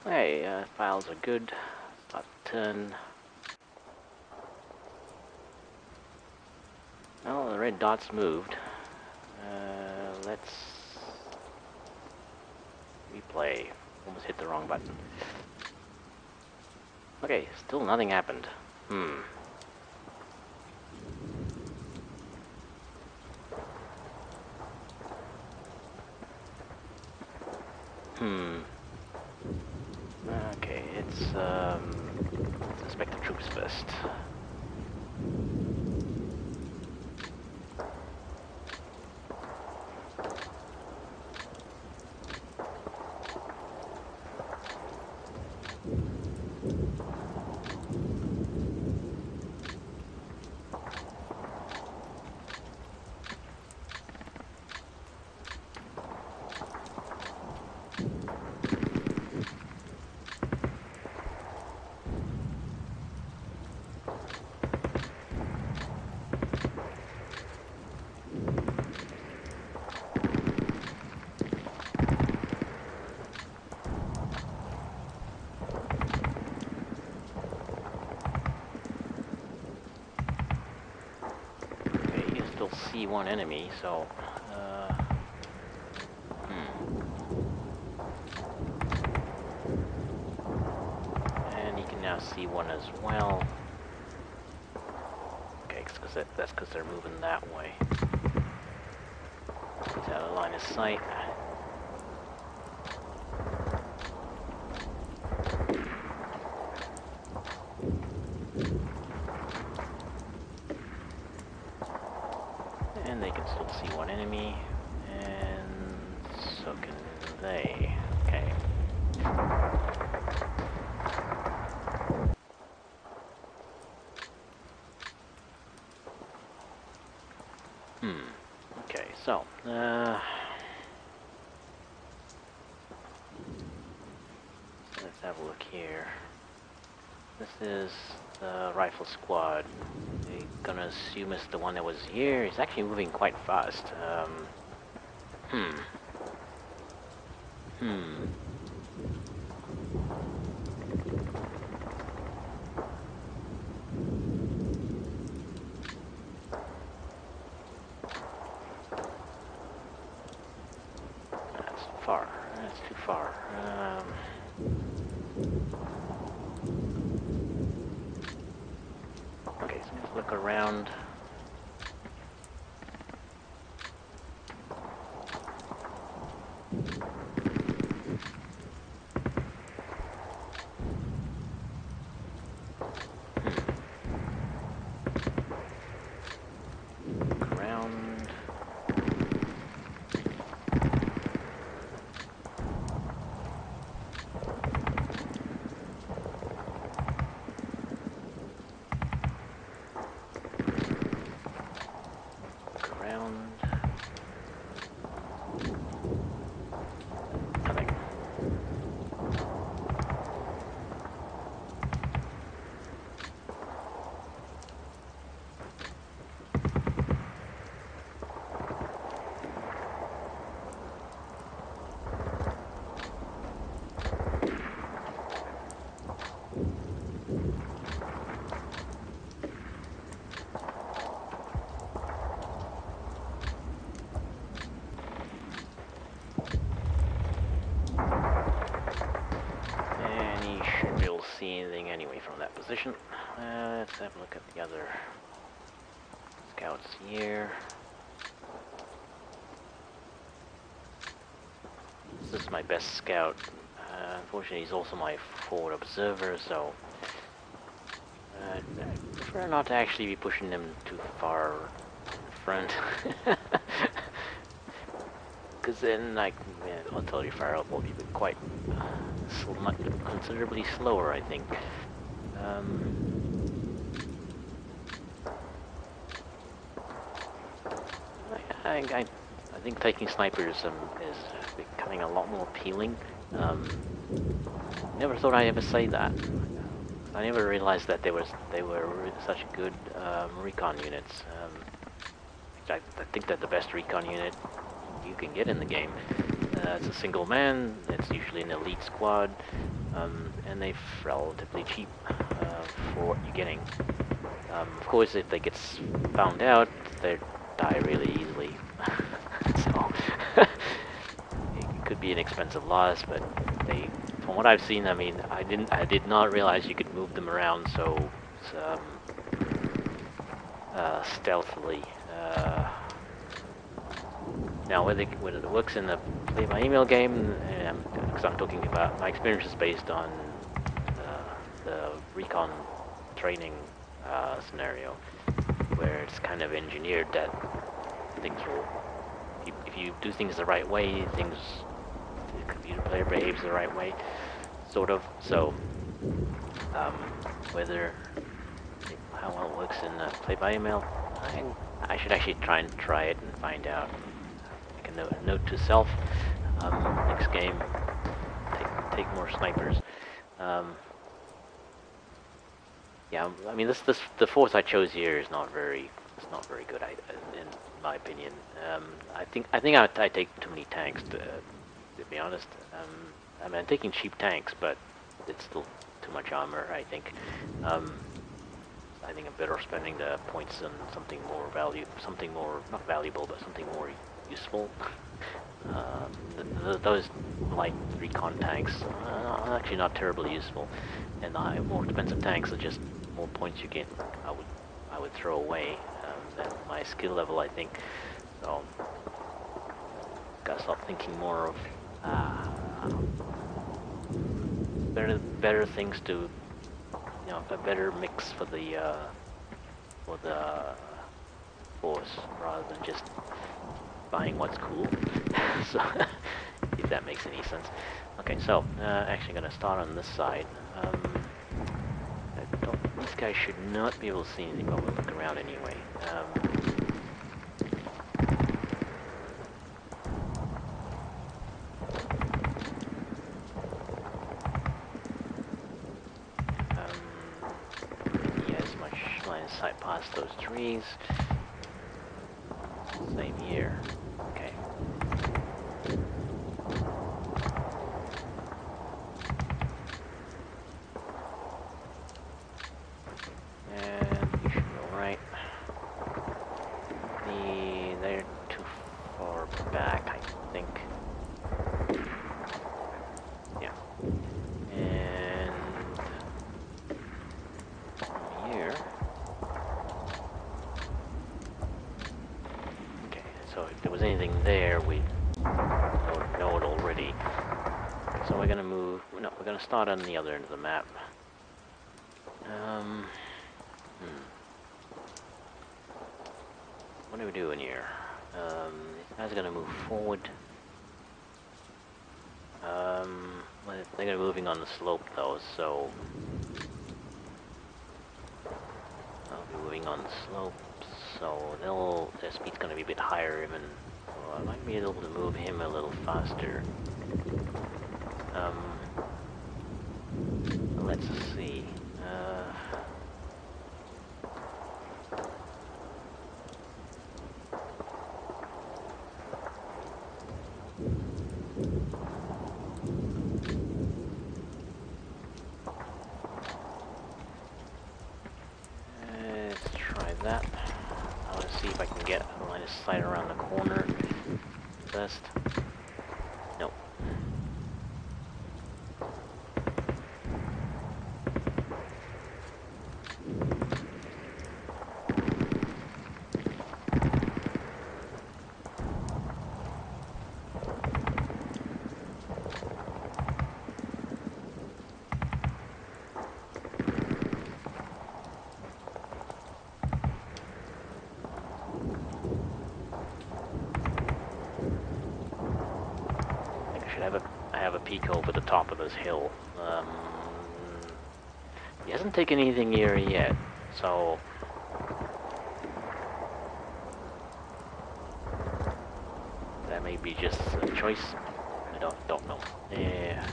Hey, files are good. Start the turn. Well, the red dots moved. Let's replay. Almost hit the wrong button. Okay, still nothing happened. Hmm. Okay, let's inspect the troops first. Still see one enemy, so and you can now see one as well. Okay, that's because they're moving that way. He's out of line of sight. And they can still see one enemy, and so can they. Okay. Okay, so, let's have a look here. This is the rifle squad. They're gonna assume it's the one that was here. He's actually moving quite fast. That's far. That's too far. Okay, so let's look around. See anything anyway from that position. Let's have a look at the other scouts here. This is my best scout. Unfortunately, he's also my forward observer, so I prefer not to actually be pushing them too far in front. Because then, like, artillery fire will be quite considerably slower, I think. I think taking snipers is becoming a lot more appealing. Never thought I'd ever say that. I never realized that they were such good recon units. I think that the best recon unit you can get in the game. it's a single man, it's usually an elite squad, and they're relatively cheap for what you're getting. Of course, if they get found out, they die really easily. So it could be an expensive loss, but they, from what I've seen, I mean, I did not realize you could move them around so stealthily. Now, whether it works in the play by email game, because I'm talking about my experience is based on the recon training scenario, where it's kind of engineered that things will, if you do things the right way, the computer player behaves the right way, sort of. So, whether how well it works in play by email, I should actually try it and find out. Make a note to self. Next game, take more snipers. Yeah, I mean the force I chose here is not very good. In my opinion, I think I take too many tanks to be honest. I mean I'm taking cheap tanks, but it's still too much armor. I think I'm better spending the points on something more not valuable, but something more useful. Those light recon tanks are actually not terribly useful, and the more expensive tanks are just more points you get. I would throw away at my skill level, I think. So gotta start thinking more of better things to, a better mix for the force rather than just buying what's cool. So, if that makes any sense. Okay, so actually gonna start on this side. This guy should not be able to see anything, but we'll look around anyway. He has much line of sight past those trees. Same here. Okay. And you should go right. They're too far back, I think. Yeah. And here. Okay, so if there was anything there, we would know it already. So we're gonna move. No, we're gonna start on the other end of the map. What are we doing here? These guys are gonna move forward. They're gonna be moving on the slope though, so I'll be moving on the slope. So their speed's gonna be a bit higher, even. So I might be able to move him a little faster. Let's see. Let's try that. I want to see if I can get a line of sight around the corner first. Nope. I have a peek over the top of this hill. He hasn't taken anything here yet, so that may be just a choice. I don't know. Yeah.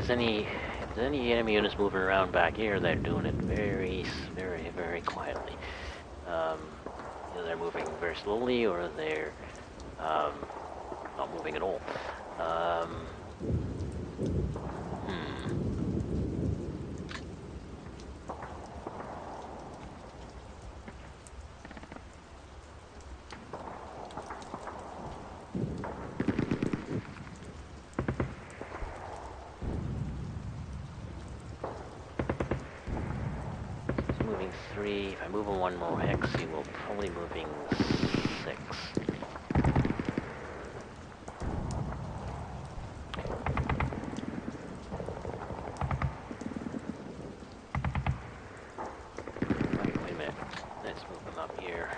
there's any enemy units moving around back here, they're doing it very quietly. Either they're moving very slowly, or they're not moving at all. Moving 3. If I move him one more hex, he will probably moving 6. Wait a minute. Let's move him up here.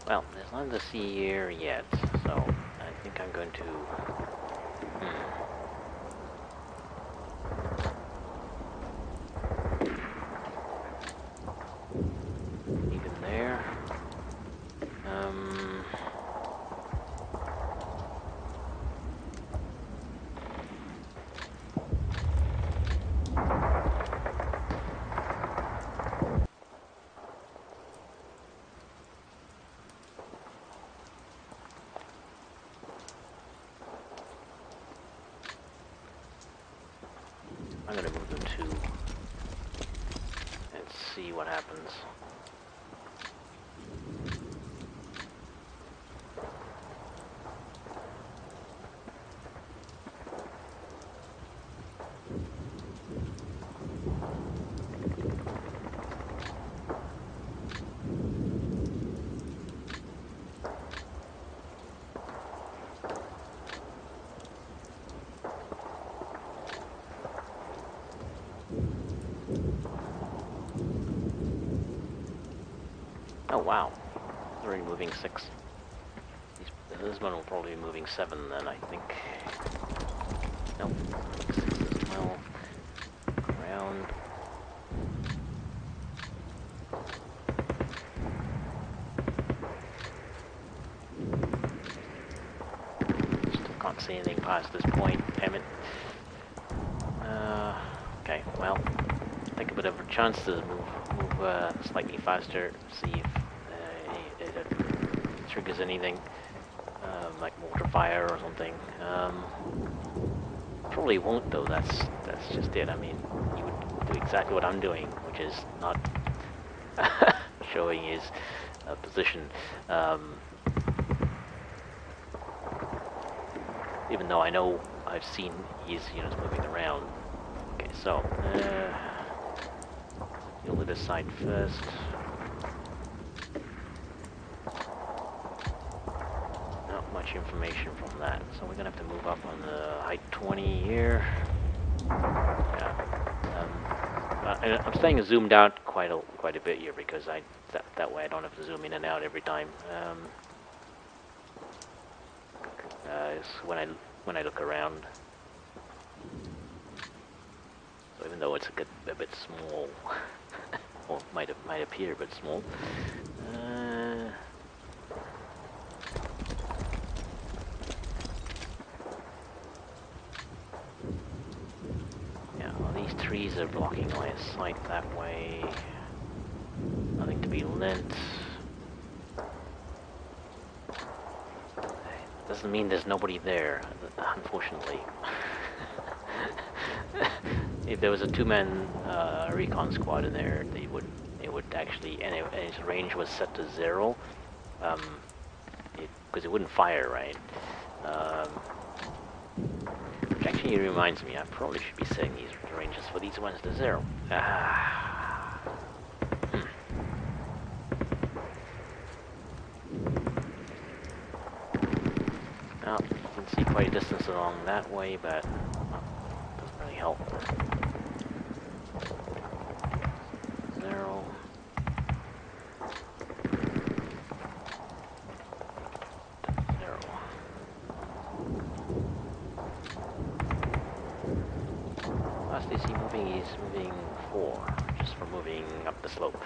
Well, there's none to see here yet, so I think I'm going to... Leave him there. I'm gonna move them 2 and see what happens. Oh wow, he's already moving 6. This one will probably be moving 7 then, I think. Nope, 6 as well. Around. Still can't see anything past this point, damn it. Okay, well, take a bit of a chance to move slightly faster, see if it triggers anything, like mortar fire or something. Probably won't though, that's just it. I mean, you would do exactly what I'm doing, which is not showing his position. Even though I know I've seen his units moving around. Okay, so, deal with this side first. Not much information from that, so we're gonna have to move up on the height 20 here. Yeah, I'm staying zoomed out quite a bit here because that way I don't have to zoom in and out every time. When I look around. So even though it's a bit small, or might appear a bit small. Yeah, well, these trees are blocking line of sight that way. Nothing to be lent. Doesn't mean there's nobody there, unfortunately. If there was a 2-man recon squad in there, it would actually, and its range was set to 0, because it wouldn't fire, right? Which actually reminds me, I probably should be setting these ranges for these ones to 0. Well, you can see quite a distance along that way, but doesn't really help. 0. Last is he moving? He's moving 4, just for moving up the slope.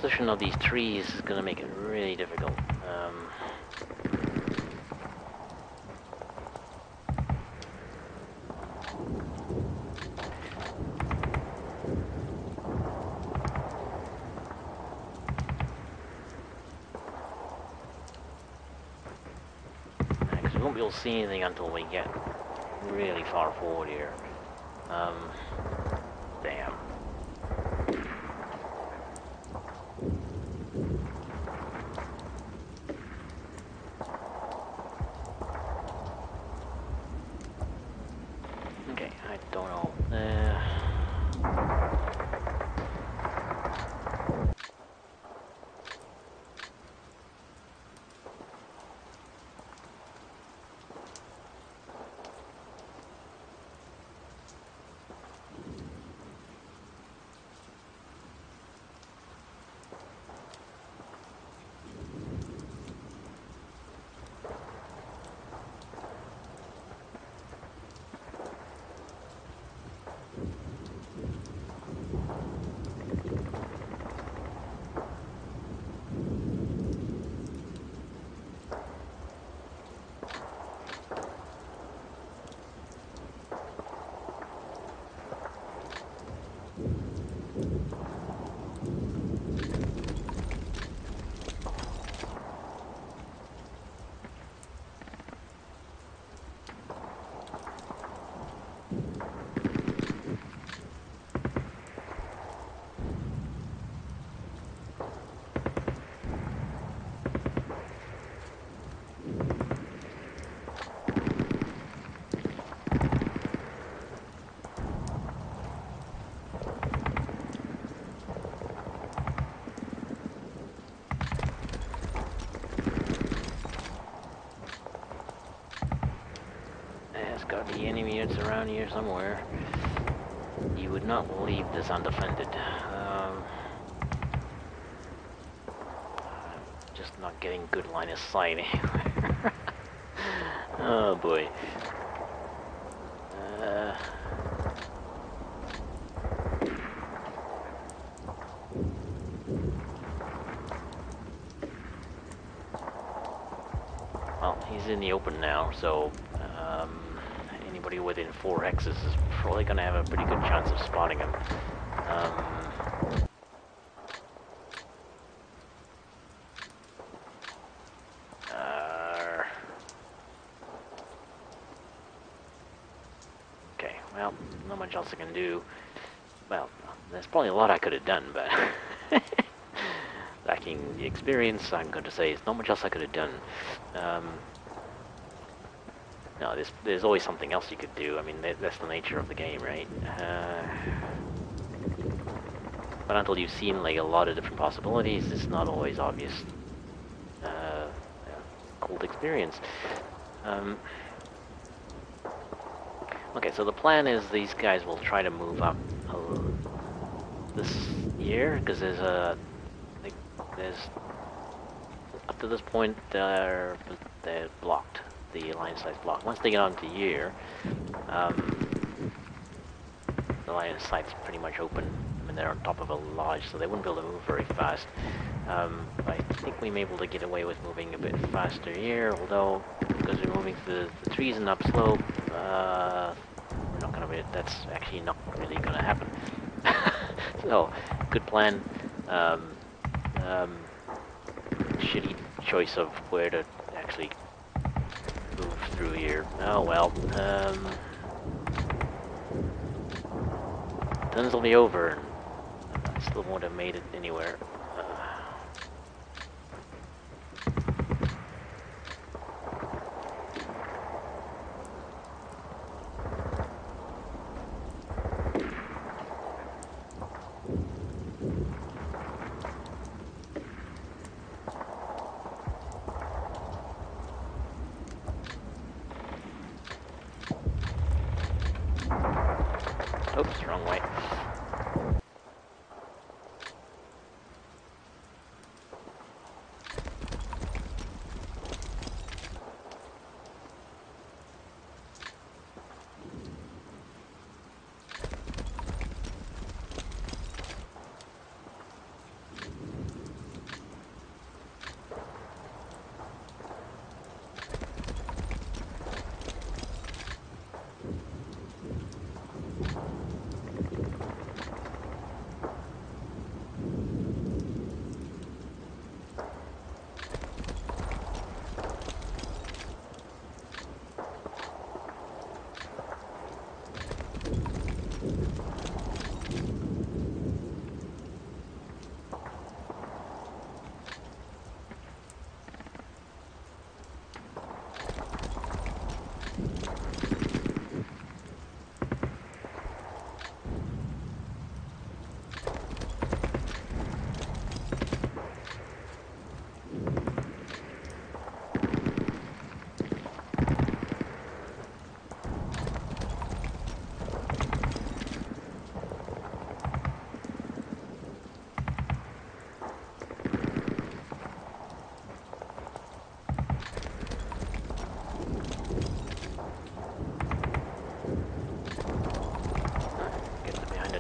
Position of these trees is going to make it really difficult. Because we won't be able to see anything until we get really far forward here. Damn. Okay, I don't know. Got the enemy units around here somewhere. You would not leave this undefended. Just not getting good line of sight anywhere. Oh boy. Well, he's in the open now, so anybody within 4 hexes is probably going to have a pretty good chance of spotting him. Okay, well, not much else I can do. Well, there's probably a lot I could have done, but lacking the experience, I'm going to say there's not much else I could have done. No, there's always something else you could do. I mean, that's the nature of the game, right? But until you've seen like a lot of different possibilities, it's not always obvious. Cold experience. Okay, so the plan is these guys will try to move up this year, because there's up to this point they're blocked. The alliance side's blocked. Once they get onto year, the alliance side's pretty much open. I mean, they're on top of a lodge, so they wouldn't be able to move very fast. I think we may be able to get away with moving a bit faster here, although because we're moving through the trees and upslope, we're not gonna be. That's actually not really gonna happen. So, good plan. Shitty choice of where to actually move through here. Oh well. Turns will be over. I still won't have made it anywhere. Oops, wrong way.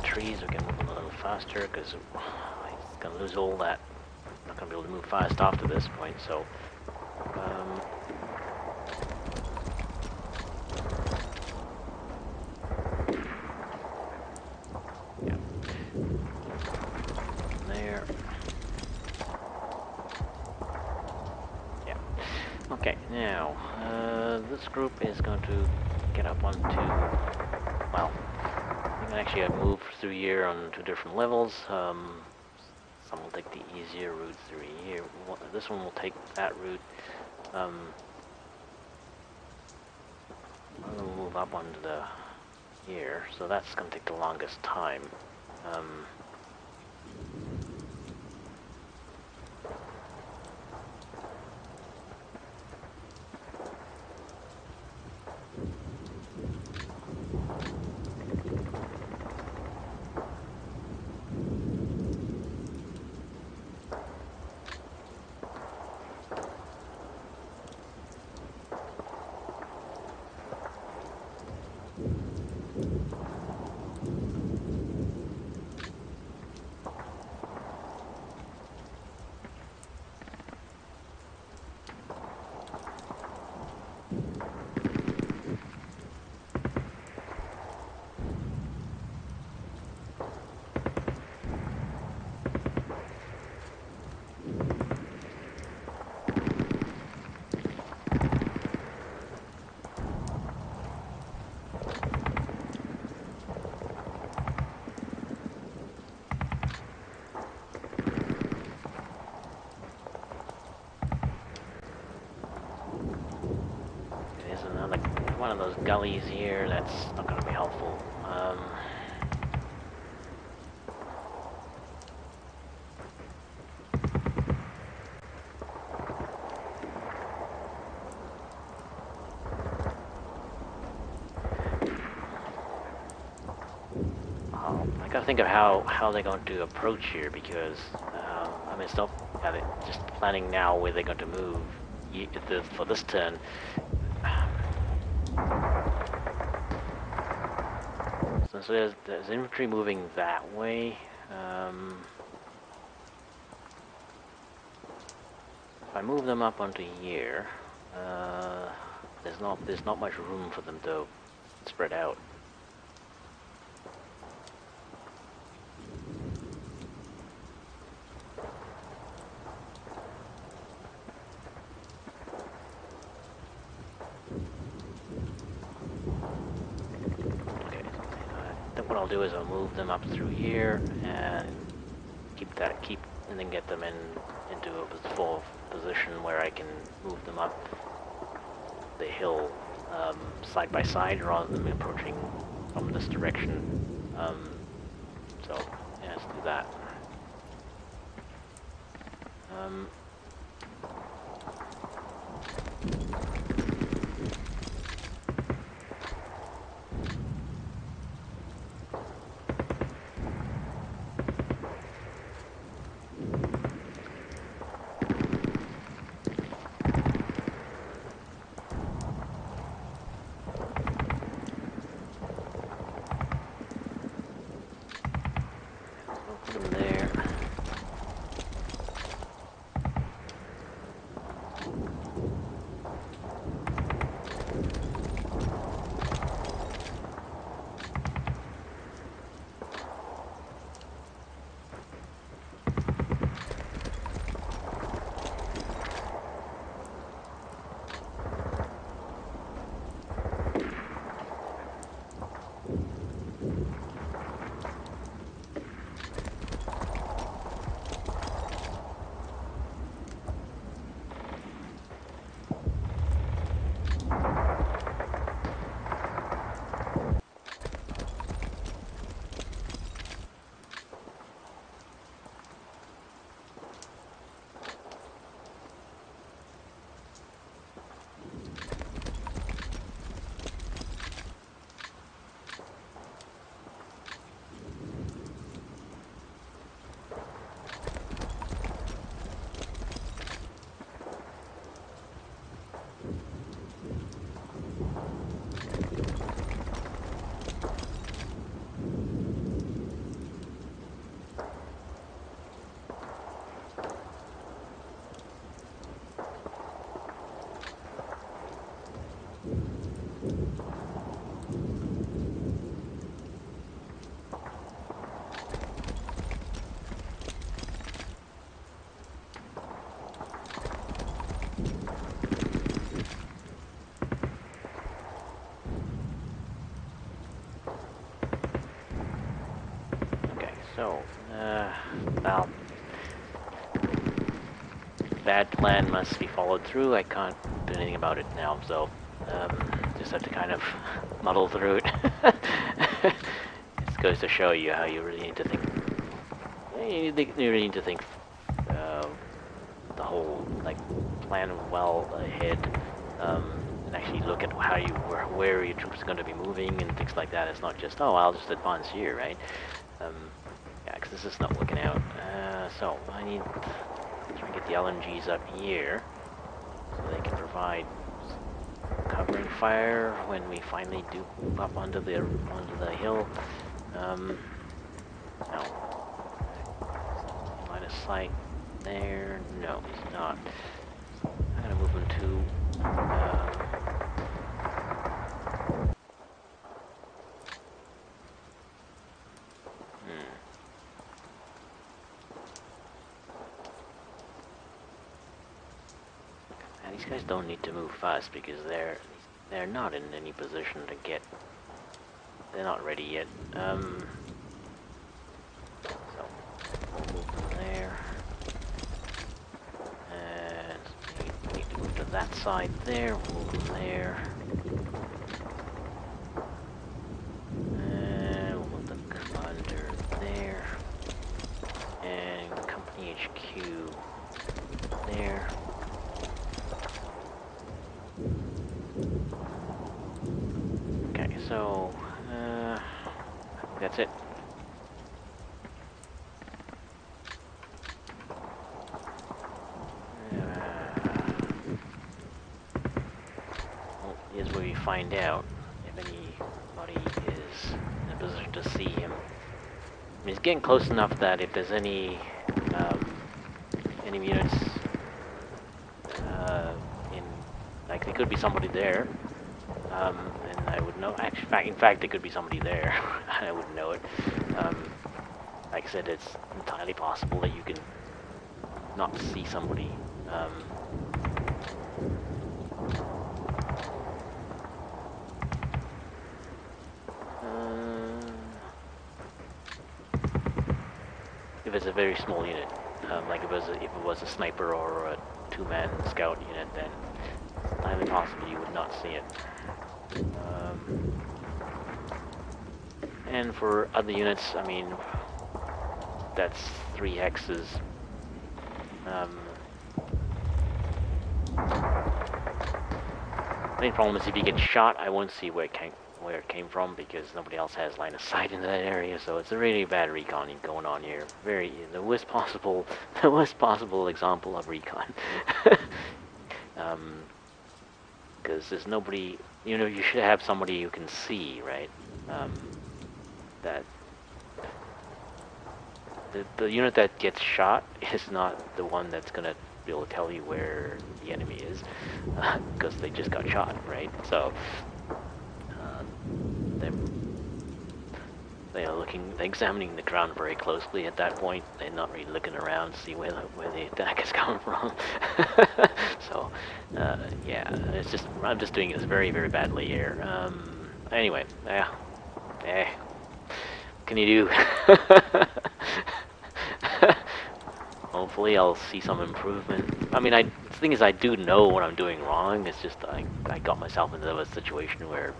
Trees, we can move a little faster because he's gonna lose all that. Not gonna be able to move fast after this point, so yeah. There. Yeah. Okay, now this group is going to get up onto, well, you can actually move through here on 2 different levels. Some will take the easier route through here. This one will take that route. We'll move up onto the here, so that's going to take the longest time. One of those gullies here, that's not going to be helpful. I gotta think of how they're going to approach here, because I mean, still, yeah, they're just planning now where they're going to move for this turn. So there's infantry moving that way. If I move them up onto here, there's not much room for them to spread out. What I'll do is I'll move them up through here and and then get them into a full position where I can move them up the hill side by side rather than approaching from this direction. So yeah, let's do that. Put them there. So, well, bad plan must be followed through. I can't do anything about it now, so just have to kind of muddle through it. This goes to show you how you really need to think. You really need to think the whole plan well ahead, and actually look at where your troops are going to be moving and things like that. It's not just, oh, I'll just advance here, right? Yeah, because this is not working out. So I need to try and get the LNGs up here so they can provide covering fire when we finally do move up onto the hill. No. Line of sight there. No, he's not. I'm gonna move him to. These guys don't need to move fast because they're not in any position to get. They're not ready yet. So we'll move them there, and we need to move to that side there. We'll move them there, and we'll move the commander there, and company HQ there. So, that's it. find out if anybody is in a position to see him. I mean, he's getting close enough that if there's any enemy units in, like, there could be somebody there, and I would know. Actually, in fact, there could be somebody there. I wouldn't know it. Like I said, it's entirely possible that you can not see somebody. If it's a very small unit, like if it was a sniper or a two-man scout unit, then it's entirely possible you would not see it. And for other units, I mean, that's 3 hexes. Main problem is if you get shot, I won't see where it came from because nobody else has line of sight into that area. So it's a really bad recon going on here. The worst possible example of recon. Because there's nobody. You know, you should have somebody you can see, right? That the unit that gets shot is not the one that's gonna be able to tell you where the enemy is, because they just got shot, right? So they're examining the ground very closely at that point. They're not really looking around to see where the attack is coming from. So yeah, I'm just doing this very, very badly here. Anyway, what can you do? Hopefully I'll see some improvement. I mean, the thing is, I do know what I'm doing wrong. It's just I got myself into a situation where,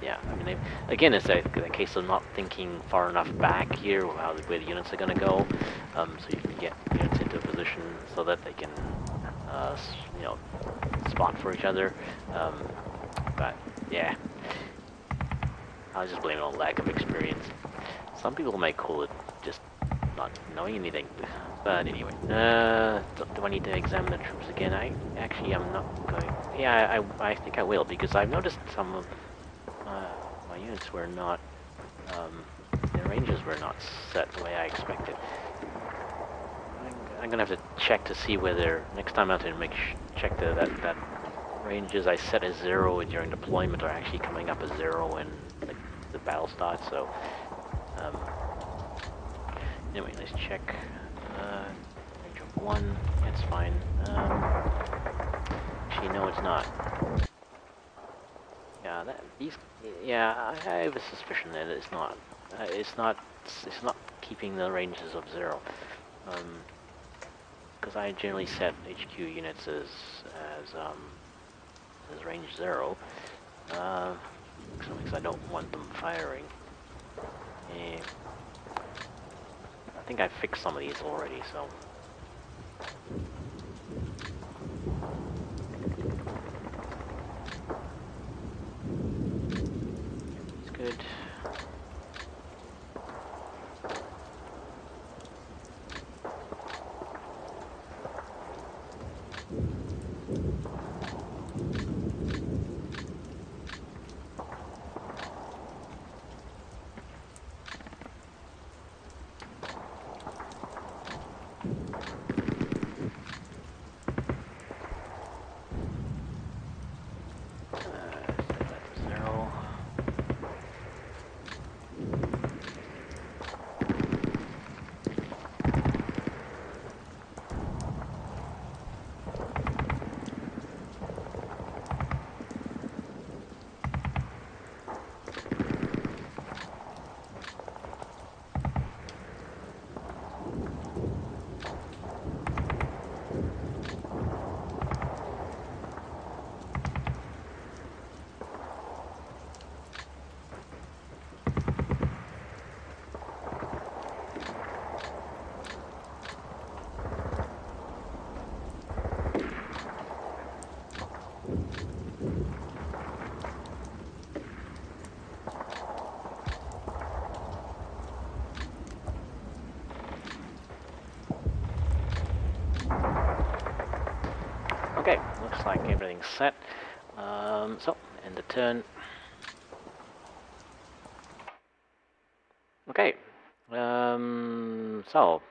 yeah, I mean, again, it's a case of not thinking far enough back here where the units are going to go, so you can get units into a position so that they can, you know, spot for each other. But yeah, I was just blaming it on lack of experience. Some people might call it just not knowing anything. But anyway, do I need to examine the troops again? I'm not going. Yeah, I think I will, because I've noticed some of my units were not, their ranges were not set the way I expected. I'm gonna have to check to see whether next time out to check that ranges I set as 0 during deployment are actually coming up as 0 when the battle starts. So anyway, let's check. Range of 1, it's fine. Actually, no, it's not. Yeah, I have a suspicion that it's not. It's not keeping the ranges of 0. Because I generally set HQ units as range 0. Because I don't want them firing. I think I fixed some of these already, so. It's good. Okay, looks like everything's set. So end the turn. Okay. So